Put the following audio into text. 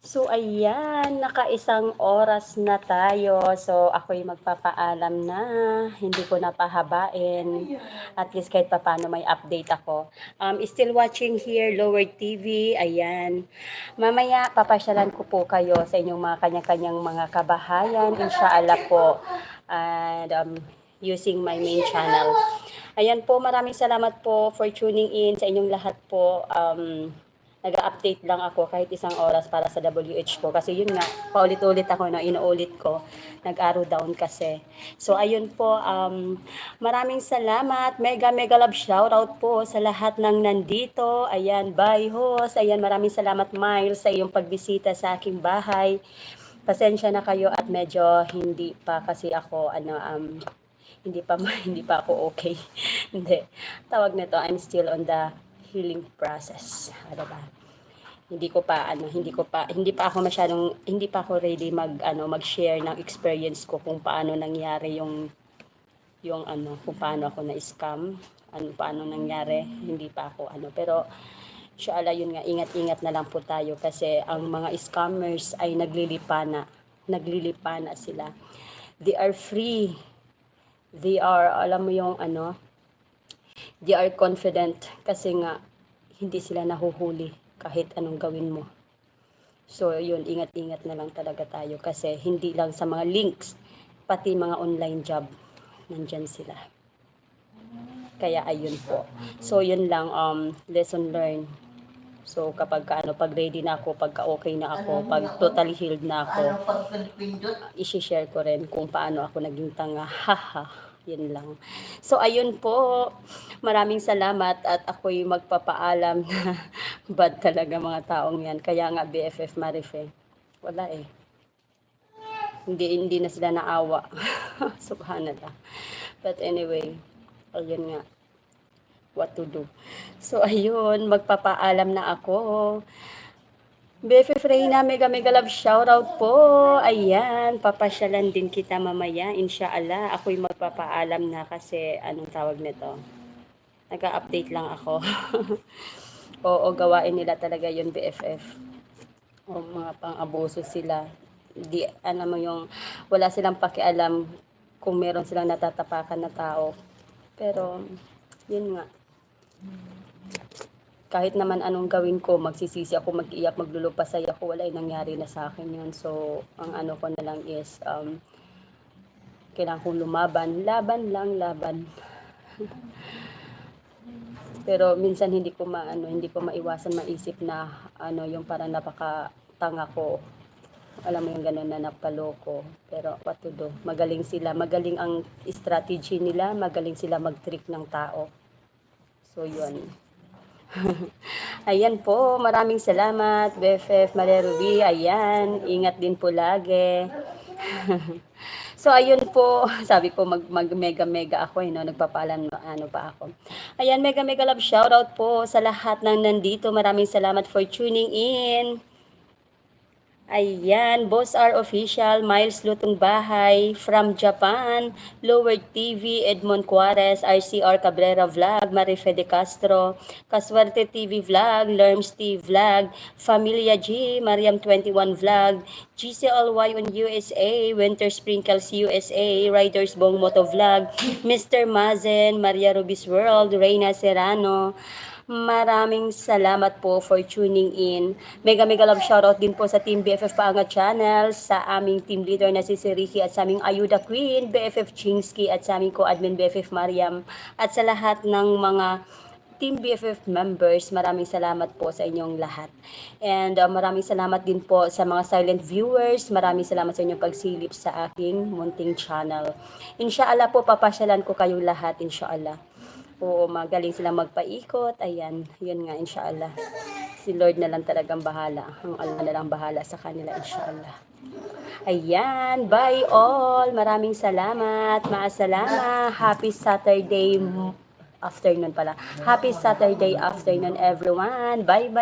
So ayan, nakaisang oras na tayo. So ako'y magpapaalam na, hindi ko na pahabain. At least kahit papaano may update ako. Still watching here, Lower TV. Ayan. Mamaya papasyalan ko po kayo sa inyong mga kanya-kanyang mga kabahayan. Inshallah po. And using my main channel. Ayan po, maraming salamat po for tuning in sa inyong lahat po. Nag-update lang ako kahit isang oras para sa WH ko. Kasi yun nga, paulit-ulit ako na inuulit ko. Nag-arrow down kasi. So ayun po, maraming salamat. Mega mega love shoutout po sa lahat ng nandito. Ayan, bye host. Ayan, maraming salamat Miles sa iyong pagbisita sa aking bahay. Pasensya na kayo at medyo hindi pa kasi ako hindi pa hindi pa ako okay. Hindi. Tawag nito, I'm still on the healing process. Ano ba? Hindi pa ako ready mag-share ng experience ko kung paano nangyari kung paano ako na-scam, paano nangyari, hindi pa ako pero inshallah yun nga, ingat-ingat na lang po tayo kasi ang mga scammers ay naglilipana sila. They are free. They are, alam mo yung they are confident kasi nga hindi sila nahuhuli kahit anong gawin mo. So yun, ingat-ingat na lang talaga tayo kasi hindi lang sa mga links, pati mga online job, nandyan sila. Kaya ayun po. So yun lang, lesson learned. So kapag pag ready na ako, pagka okay na ako, pag totally healed na ako, i-share ko rin kung paano ako naging tanga. Haha. Yun lang. So ayun po, maraming salamat at ako'y magpapaalam na bad talaga mga taong yan. Kaya nga BFF Marife, wala eh. Hindi na sila naawa. Subhanallah. But anyway, ayun nga, what to do. So ayun, magpapaalam na ako. BFF Reyna, mega mega love shoutout po. Ayan, papasyalan din kita mamaya, inshallah. Ako'y magpapaalam na kasi anong tawag nito. Nag-update lang ako. Oo, gawain nila talaga yun BFF. O mga pang-abuso sila. Di, mo yung, wala silang pakialam kung meron silang natatapakan na tao. Pero, yun nga. Kahit naman anong gawin ko, magsisisi ako, mag-iyak, maglulupasay ako, wala nangyari na sa akin yun. So, ang ko na lang is, kailangan kong lumaban. Laban lang, laban. Pero minsan hindi ko maiwasan maisip na, yung parang napakatanga ko. Alam mo yung gano'n na napaloko. Pero what to do? Magaling sila. Magaling ang strategy nila. Magaling sila mag-trick ng tao. So, yun. Ayan po, maraming salamat BFF Maria Ruby. Ayan, ingat din po lagi. So ayun po, sabi ko mag mega mega ako nagpapaalam pa ako. Ayan, mega mega love shoutout po sa lahat ng nandito. Maraming salamat for tuning in. Ayan, Boss R Official, Miles Lutong Bahay, from Japan, Lower TV, Edmond Juarez, RCR Cabrera Vlog, Marife de Castro, Kaswerte TV Vlog, Lerms TV Vlog, Familia G, Mariam 21 Vlog, GCLY on USA, Winter Sprinkles USA, Riders Bong Moto Vlog, Mr. Mazen, Maria Rubis World, Reyna Serrano. Maraming salamat po for tuning in. Mega mega love shoutout din po sa Team BFF Paangat Channel, sa aming team leader na si Ricky at sa aming Ayuda Queen, BFF Chingsky at sa aming co-admin BFF Mariam at sa lahat ng mga Team BFF members. Maraming salamat po sa inyong lahat. And maraming salamat din po sa mga silent viewers. Maraming salamat sa inyong pagsilip sa aking munting channel. Inshallah po, papasyalan ko kayong lahat, inshallah. Oo, magaling sila magpaikot. Ayan, yun nga, inshallah. Si Lord na lang talagang bahala. Ang Allah na lang bahala sa kanila, inshallah. Ayan, bye all. Maraming salamat. Maasalama. Happy Saturday afternoon pala. Happy Saturday afternoon, everyone. Bye-bye.